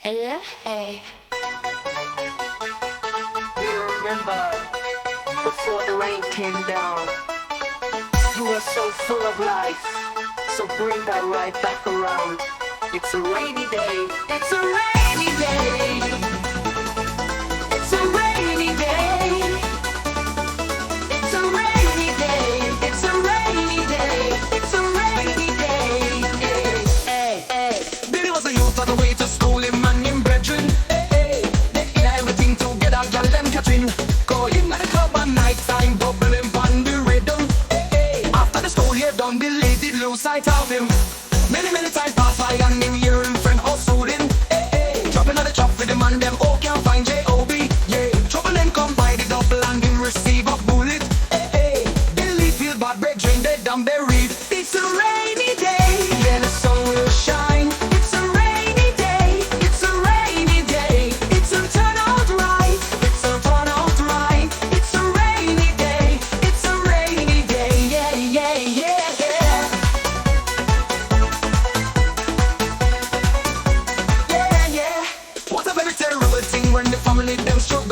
Yeah, hey. We remember before the rain came down. You were so full of life, so bring that right back around. It's a rainy day. It's a rainy day. It's a rainy day. It's a rainy day. It's a rainy day. It's a rainy day. Hey, hey. Billy was a youth on the way to school, him and him brethren. Hey, they get everything together, girl them catching. Call him at the club at night time, bubbling on the rhythm. Hey, after the school year done, Billy did lose sight of him. Many times pass by and him hear him friend hustling. Hey, dropping on the chop with him and them all can't find J.O.B. Yeah, trouble then come by the double and him receive a bullet. Hey, Billy feel bad, brethren dead and buried. It's a rainy day, yeah the sun will shine. It's a rainy day, it's a rainy day. It's a turn out right, it's a turn out right. It's a rainy day, it's a rainy day. Yeah, yeah, yeah, yeah. Yeah, yeah. What a very terrible thing when the family them struggle.